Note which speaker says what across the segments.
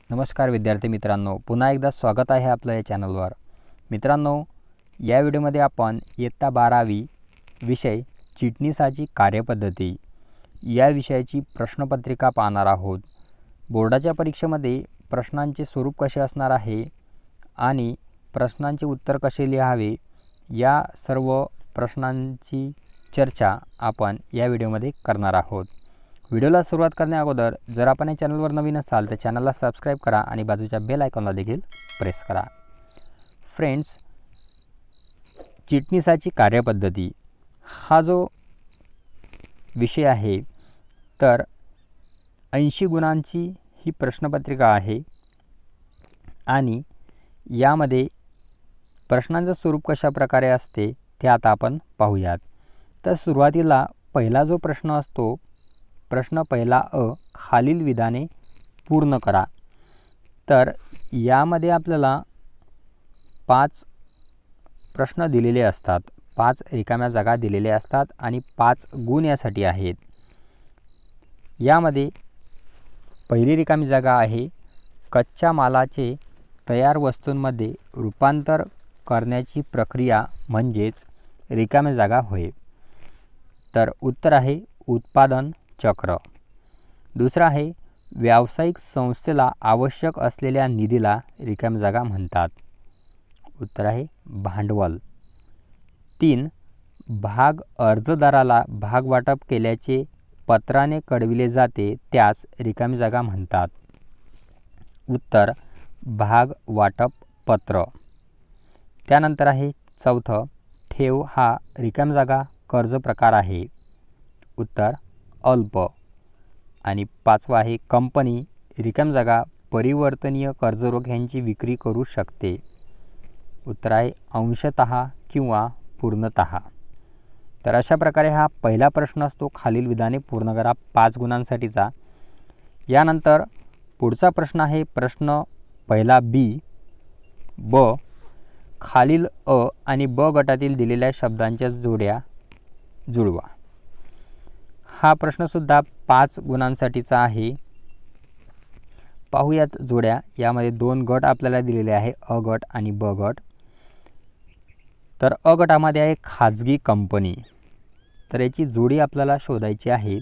Speaker 1: नमस्कार विद्यार्थी मित्रांनो, पुन्हा एकदा स्वागत आहे आपलं या चॅनलवर। मित्रांनो, या व्हिडिओमध्ये आपण इयत्ता 12वी विषय चिटणीसाची कार्यपद्धती या विषयाची प्रश्नपत्रिका पाहणार आहोत। बोर्डाच्या परीक्षेमध्ये प्रश्नांचे स्वरूप कसे असणार आहे आणि प्रश्नांचे उत्तर कसे लिहावे या सर्व प्रश्नांची चर्चा आपण या व्हिडिओमध्ये करणार आहोत। व्हिडिओला सुरुवात करण्या अगोदर जर आपण या चॅनलवर नवीन असाल तर चॅनलला सबस्क्राइब करा आणि बाजूच्या बेल आयकॉनला देखील प्रेस करा। फ्रेंड्स, चिटणीसाची कार्यपद्धती हा जो विषय आहे तर 80 गुणांची ही प्रश्नपत्रिका आहे आणि यामध्ये प्रश्नांचे स्वरूप कशा प्रकारे असते ते आता आपण पाहूयात। तर सुरुवातीला पहिला जो प्रश्न असतो, प्रश्न पहिला अ, खालील विधाने पूर्ण करा। तर यामध्ये आपल्याला 5 प्रश्न दिलेले असतात, 5 रिकाम्या जागा दिलेल्या असतात आणि 5 गुण यासाठी आहेत। यामध्ये पहिली रिकामी जागा आहे कच्च्या मालाचे तयार वस्तूंमध्ये रूपांतर करण्याची प्रक्रिया म्हणजेच रिकामी जागा होय। तर उत्तर आहे उत्पादन चक्र। दुसरा आहे व्यावसायिक संस्थेला आवश्यक असलेल्या निधीला रिकामी जागा म्हणतात। उत्तर आहे भांडवल। 3, भाग अर्जदाराला भाग वाटप केल्याचे पत्राने कळविले जाते त्यास रिकामी जागा म्हणतात। उत्तर भाग वाटप पत्र। त्यानंतर आहे चौथं, ठेव हा रिकामी जागा कर्ज प्रकार आहे। उत्तर अल्प। आणि 5वा आहे कंपनी रिकामी जागा परिवर्तनीय कर्जरोख यांची विक्री करू शकते। उत्तर आहे अंशतः किंवा पूर्णतः। तर अशा प्रकारे हा पहिला प्रश्न असतो, खालील विधाने पूर्ण करा, 5 गुणांसाठीचा। यानंतर पुढचा प्रश्न आहे प्रश्न पहिला ब, खालील अ आणि ब गटातील दिलेल्या शब्दांच्या जोड्या जुळवा। हा प्रश्नसुद्धा 5 गुणांसाठीचा आहे। पाहूयात जोड्या। यामध्ये 2 गट आपल्याला दिलेले आहे, अ गट आणि ब गट। तर अ गटामध्ये आहे खाजगी कंपनी, तर याची जोडी आपल्याला शोधायची आहे।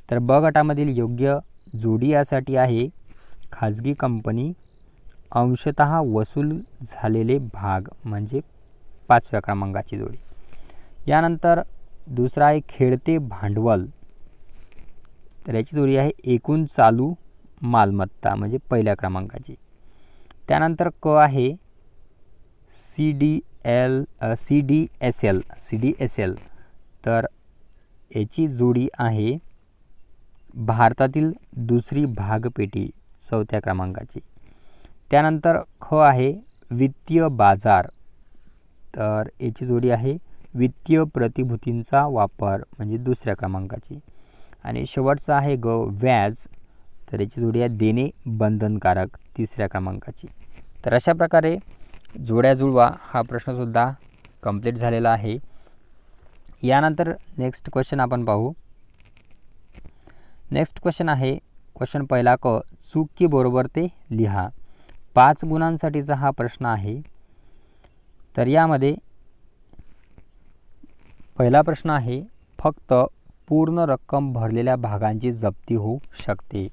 Speaker 1: तर ब गटामधील योग्य जोडी यासाठी आहे खाजगी कंपनी अंशतः वसूल झालेले भाग म्हणजे 5व्या क्रमांकाची जोडी। यानंतर दुसरा आहे खेळते भांडवल, तर याची जोडी आहे एकूण चालू मालमत्ता म्हणजे 1ल्या क्रमांकाची। त्यानंतर क आहे CDSL, तर याची जोडी आहे भारतातील दुसरी भागपेटी 4थ्या क्रमांकाची। त्यानंतर ख आहे वित्तीय बाजार, तर याची जोडी आहे वित्तीय प्रतिभूतींचा वापर म्हणजे 2ऱ्या क्रमांकाची। आणि शेवटचा आहे ग व्याज, तर याची जोडी आहे देणे बंधनकारक 3ऱ्या क्रमांकाची। तर अशा प्रकारे जोड्या जुळवा हा प्रश्नसुद्धा कंप्लीट झालेला आहे। यानंतर नेक्स्ट क्वेश्चन आपण पाहू। नेक्स्ट क्वेश्चन आहे क्वेश्चन पहिला क, चूक की बरोबर ते लिहा। 5 गुणांसाठीचा हा प्रश्न आहे। तर यामध्ये पहिला प्रश्न आहे फक्त पूर्ण रक्कम भरलेल्या भागांची जप्ती होऊ शकते,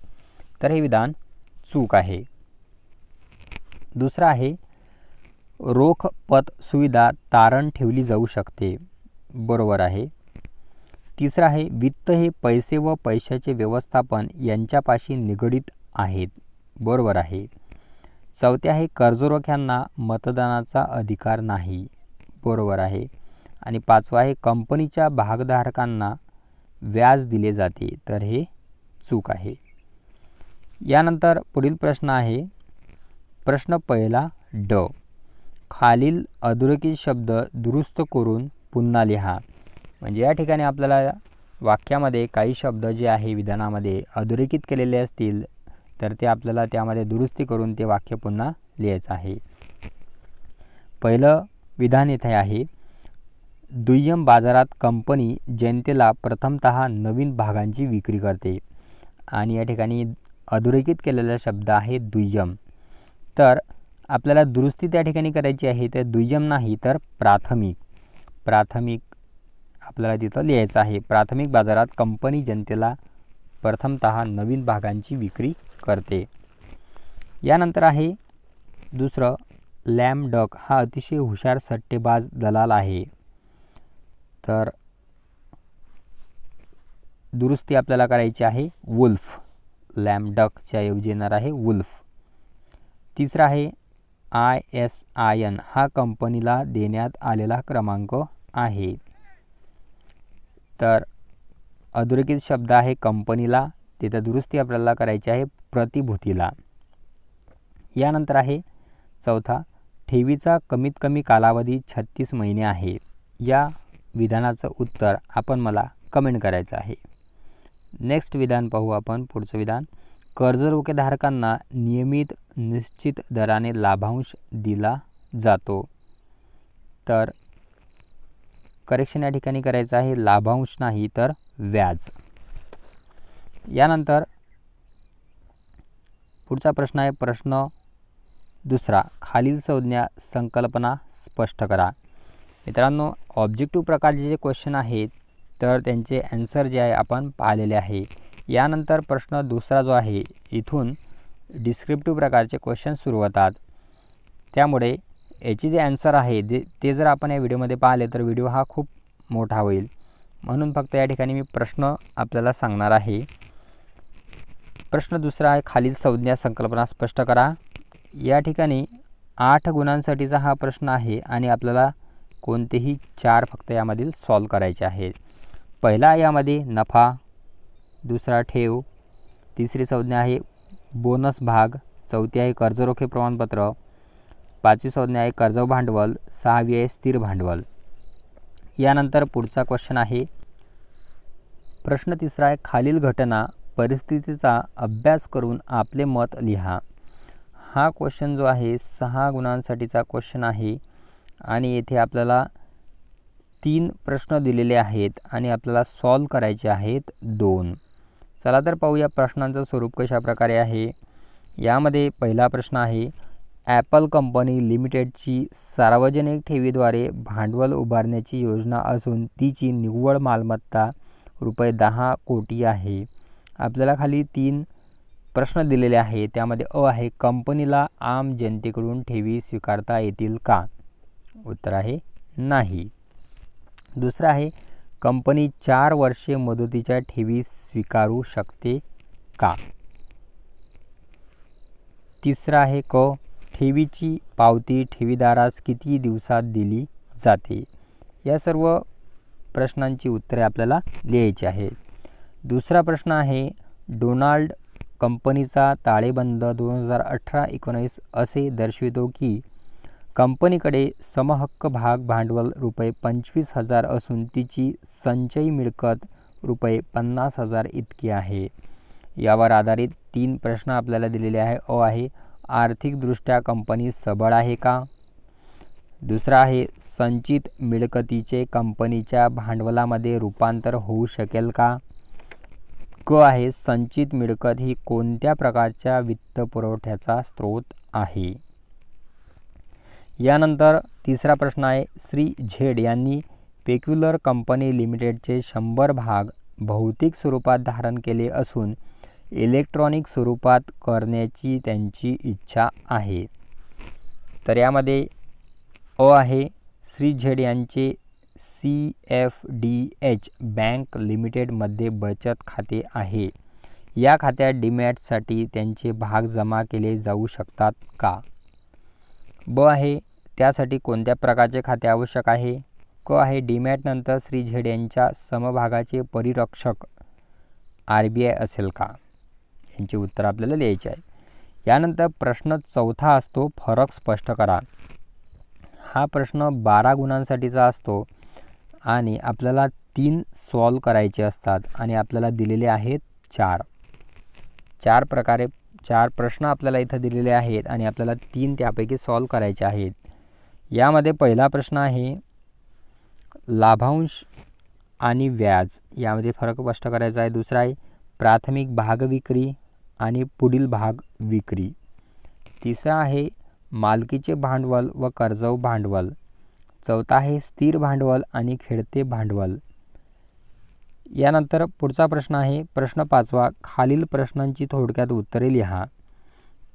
Speaker 1: तर हे विधान चूक आहे। दुसरा आहे रोख पत सुविधा तारण ठेवली जाऊ शकते, बरोबर आहे। तिसरा आहे वित्त हे पैसे व पैशाचे व्यवस्थापन यांच्यापाशी निगडित आहेत, बरोबर आहे। चौथे आहे कर्जरोख्यांना मतदानाचा अधिकार नाही, बरोबर आहे। आणि 5वा आहे कंपनीच्या भागधारकांना व्याज दिले जाते, तर हे चूक आहे। यानंतर पुढील प्रश्न आहे प्रश्न पहिला ड, खालील अधोरेखित शब्द दुरुस्त करून पुन्हा लिहा। म्हणजे या ठिकाणी आपल्याला वाक्यामध्ये काही शब्द जे आहे विधानामध्ये अधोरेखित केलेले असतील तर ते आपल्याला त्यामध्ये दुरुस्ती करून ते वाक्य पुन्हा लिहायचं आहे। पहिलं विधान इथे आहे दुय्यम बाजारात कंपनी जनतेला प्रथमतः नवीन भागांची विक्री करते, आणि या ठिकाणी अधोरेखित केलेला शब्द आहे दुय्यम. तर आपल्याला दुरुस्ती त्या ठिकाणी करायची आहे, तर दुय्यम नाही तर प्राथमिक. प्राथमिक आपल्याला तिथं लिहायचं आहे. प्राथमिक बाजारात कंपनी जनतेला प्रथमतः नवीन भागांची विक्री करते. यानंतर आहे दुसरं, लॅम डक हा अतिशय हुशार सट्टेबाज दलाल आहे. तर दुरुस्ती आपल्याला करायची आहे वुल्फ. लॅम डकच्या ऐवजी येणार आहे वुल्फ. तिसरा आहे ISIN हा कंपनीला देण्यात आलेला क्रमांक आहे. तर अधोरेखित शब्द आहे कंपनीला, तिथं दुरुस्ती आपल्याला करायची आहे प्रतिभूतीला. यानंतर आहे चौथा, ठेवीचा कमीत कमी कालावधी 36 महिने आहे. या विधानाचं उत्तर आपण मला कमेंट करायचं आहे. नेक्स्ट विधान पाहू आपण. पुढचं विधान, कर्ज रोखेधारकांना नियमित निश्चित दराने लाभांश दिला जातो. तर करेक्शन या ठिकाणी करायचं आहे लाभांश नाही तर व्याज. यानंतर पुढचा प्रश्न आहे प्रश्न दुसरा, खालील संज्ञा संकल्पना स्पष्ट करा. मित्रांनो, ऑब्जेक्टिव्ह प्रकारचे जे क्वेश्चन आहेत तर त्यांचे ॲन्सर जे आहे आपण पाहिलेले आहे. यानंतर प्रश्न दुसरा जो आहे इथून डिस्क्रिप्टिव्ह प्रकारचे क्वेश्चन सुरू होतात. त्यामुळे याची जे ॲन्सर आहे ते जर आपण या व्हिडिओमध्ये पाहिले तर व्हिडिओ हा खूप मोठा होईल. म्हणून फक्त या ठिकाणी मी प्रश्न आपल्याला सांगणार आहे. प्रश्न दुसरा आहे, खालील संज्ञा संकल्पना स्पष्ट करा. या ठिकाणी 8 गुणांसाठीचा हा प्रश्न आहे आणि आपल्याला कोणतेही 4 फक्त यामधील सॉल्व करायचे आहेत. पहिला यामध्ये नफा, दुसरा ठेव, तिसरी संज्ञा आहे बोनस भाग, चौथी आहे कर्जरोखे प्रमाणपत्र, पाचवी संज्ञा आहे कर्ज भांडवल, सहावी आहे स्थिर भांडवल. यानंतर पुढचा क्वेश्चन आहे प्रश्न तिसरा आहे, खालील घटना परिस्थितीचा अभ्यास करून आपले मत लिहा. हा क्वेश्चन जो आहे 6 गुणांसाठीचा क्वेश्चन आहे आणि येथे आपल्याला 3 प्रश्न दिलेले आहेत आणि आपल्याला सॉल्व करायचे आहेत 2. चला तर पाहूया प्रश्नांचं स्वरूप कशा प्रकारे आहे. यामध्ये पहिला प्रश्न आहे, ॲपल कंपनी लिमिटेडची सार्वजनिक ठेवीद्वारे भांडवल उभारण्याची योजना असून तिची निव्वळ मालमत्ता ₹10 कोटी आहे. आपल्याला खाली 3 प्रश्न दिलेले आहेत. त्यामध्ये अ आहे, कंपनीला आम जनतेकडून ठेवी स्वीकारता येतील का? उत्तर आहे नाही. दुसरा आहे, कंपनी 4 वर्षे मुदतीच्या ठेवी स्वीकारू शकते का? तिसरा आहे क, ठेवीची पावती ठेवीदारास किती दिवसात दिली जाते? या सर्व प्रश्नांची उत्तरे आपल्याला लिहायची आहेत. दुसरा प्रश्न आहे, डोनाल्ड कंपनीचा ताळेबंद 2018-19 असे दर्शवितो की कंपनीकडे समहक्क भाग भांडवल ₹25,000 असून तिची संचयी मिळकत ₹50,000 इतकी आहे. यावर आधारित 3 प्रश्न आपल्याला दिलेले आहे. अ आहे, आर्थिकदृष्ट्या कंपनी सबळ आहे का? दुसरा आहे, संचित मिळकतीचे कंपनीच्या भांडवलामध्ये रूपांतर होऊ शकेल का? क आहे, संचित मिळकत ही कोणत्या प्रकारच्या वित्तपुरवठ्याचा स्रोत आहे? यानंतर तिसरा प्रश्न आहे, श्री झेड यांनी पेक्युलर कंपनी लिमिटेडचे 100 भाग भौतिक स्वरूपात धारण केले असून इलेक्ट्रॉनिक स्वरूपात करण्याची त्यांची इच्छा आहे. तर यामध्ये अ आहे, श्री झेड यांचे CFDH बँक लिमिटेडमध्ये बचत खाते आहे. या खात्यात डीमॅटसाठी त्यांचे भाग जमा केले जाऊ शकतात का? ब आहे, त्यासाठी कोणत्या प्रकारचे खाते आवश्यक आहे? क आहे, डीमॅटनंतर श्री झेड यांच्या समभागाचे परिरक्षक RBI असेल का? यांचे उत्तर आपल्याला लिहायचे आहे. यानंतर प्रश्न चौथा असतो, फरक स्पष्ट करा. हा प्रश्न 12 गुणांसाठीचा असतो आणि आपल्याला 3 सॉल्व करायचे असतात आणि आपल्याला दिलेले आहेत 4 प्रकारे 4 प्रश्न आपल्याला इथं दिलेले आहेत आणि आपल्याला 3 त्यापैकी सॉल्व करायचे आहेत. यामध्ये पहिला प्रश्न आहे, लाभांश आणि व्याज यामध्ये फरक स्पष्ट करायचा आहे. दुसरा आहे, प्राथमिक भागविक्री आणि पुढील भाग विक्री. तिसरा आहे मालकीचे भांडवल व कर्जव भांडवल. चौथा आहे स्थिर भांडवल आणि खेळते भांडवल. यानंतर पुढचा प्रश्न आहे प्रश्न 5वा, खालील प्रश्नांची थोडक्यात उत्तरे लिहा.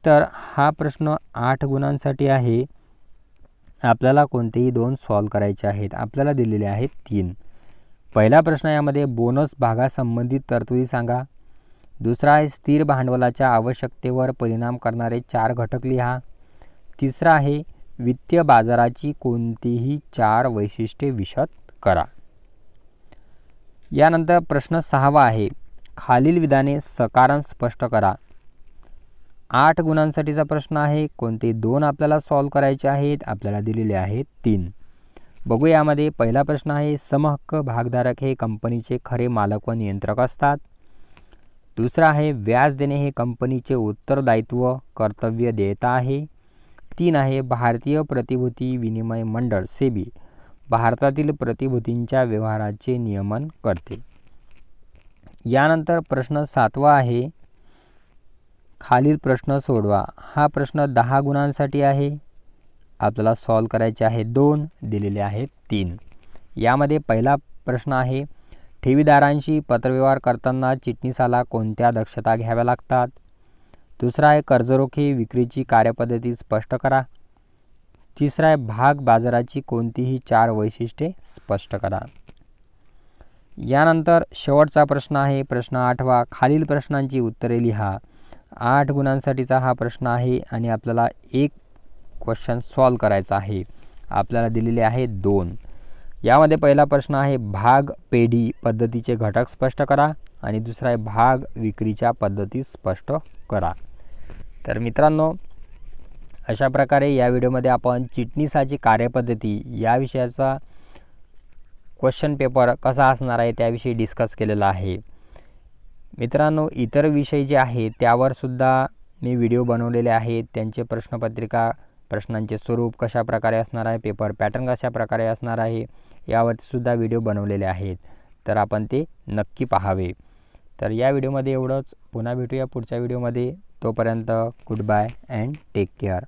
Speaker 1: तर हा प्रश्न 8 गुणांसाठी आहे. आपल्याला कोणतेही 2 सॉल्व करायचे आहेत. आपल्याला दिलेले आहेत 3. पहिला प्रश्न यामध्ये बोनस भागासंबंधित तरतुदी सांगा. दुसरा आहे स्थिर भांडवलाच्या आवश्यकतेवर परिणाम करणारे 4 घटक लिहा. तिसरा आहे वित्तीय बाजाराची कोणतीही 4 वैशिष्ट्ये विशद करा. यानंतर प्रश्न 6वा आहे खालील विधाने सकारण स्पष्ट करा. 8 गुणांसाठीचा प्रश्न आहे. कोणते 2 आपल्याला सॉल्व करायचे आहेत. आपल्याला दिलेले आहेत 3. बघू यामध्ये पहिला प्रश्न आहे समहक्क भागधारक हे कंपनीचे खरे मालक व नियंत्रक असतात. दुसरा आहे व्याज देणे हे कंपनीचे उत्तरदायित्व कर्तव्य देयता आहे. 3 आहे भारतीय प्रतिभूती विनिमय मंडळ सेबी भारतातील प्रतिभूतींच्या व्यवहाराचे नियमन करते. यानंतर प्रश्न 7वा आहे खालील प्रश्न सोडवा. हा प्रश्न 10 गुणांसाठी आहे. आपल्याला सॉल्व करायचे आहे 2, दिलेले आहेत 3. यामध्ये पहिला प्रश्न आहे ठेवीदारांशी पत्रव्यवहार करताना चिटणीसाला कोणत्या दक्षता घ्याव्या लागतात. दुसरा आहे कर्जरोखे विक्रीची कार्यपद्धती स्पष्ट करा. तिसरा आहे भाग बाजाराची कोणतीही 4 वैशिष्ट्ये स्पष्ट करा. यानंतर शेवटचा प्रश्न आहे प्रश्न 8वा, खालील प्रश्नांची उत्तरे लिहा. 8 गुणांसाठीचा हा प्रश्न आहे आणि आपल्याला एक क्वेश्चन सॉल्व करायचा आहे. आपल्याला दिलेले आहे 2. यामध्ये पहिला प्रश्न आहे भाग पेढी पद्धतीचे घटक स्पष्ट करा आणि दुसरा आहे भाग विक्रीच्या पद्धती स्पष्ट करा. तर मित्रांनो, अशा प्रकारे या व्हिडिओमध्ये आपण चिटणीसाची कार्यपद्धती या विषयाचा क्वेश्चन पेपर कसा असणार आहे त्याविषयी डिस्कस केलेला आहे. मित्रांनो, इतर विषय जे आहेत त्यावर सुद्धा मी व्हिडिओ बनवलेले आहेत. त्यांचे प्रश्नपत्रिका, प्रश्नांचे स्वरूप कशा प्रकारे असणार आहे, पेपर पॅटर्न कशा प्रकारे असणार आहे यावरती सुद्धा व्हिडिओ बनवलेले आहेत. तर आपण ते नक्की पाहावे. तर या व्हिडिओमध्ये एवढंच. पुन्हा भेटूया पुढच्या व्हिडिओमध्ये. तोपर्यंत good bye and take care.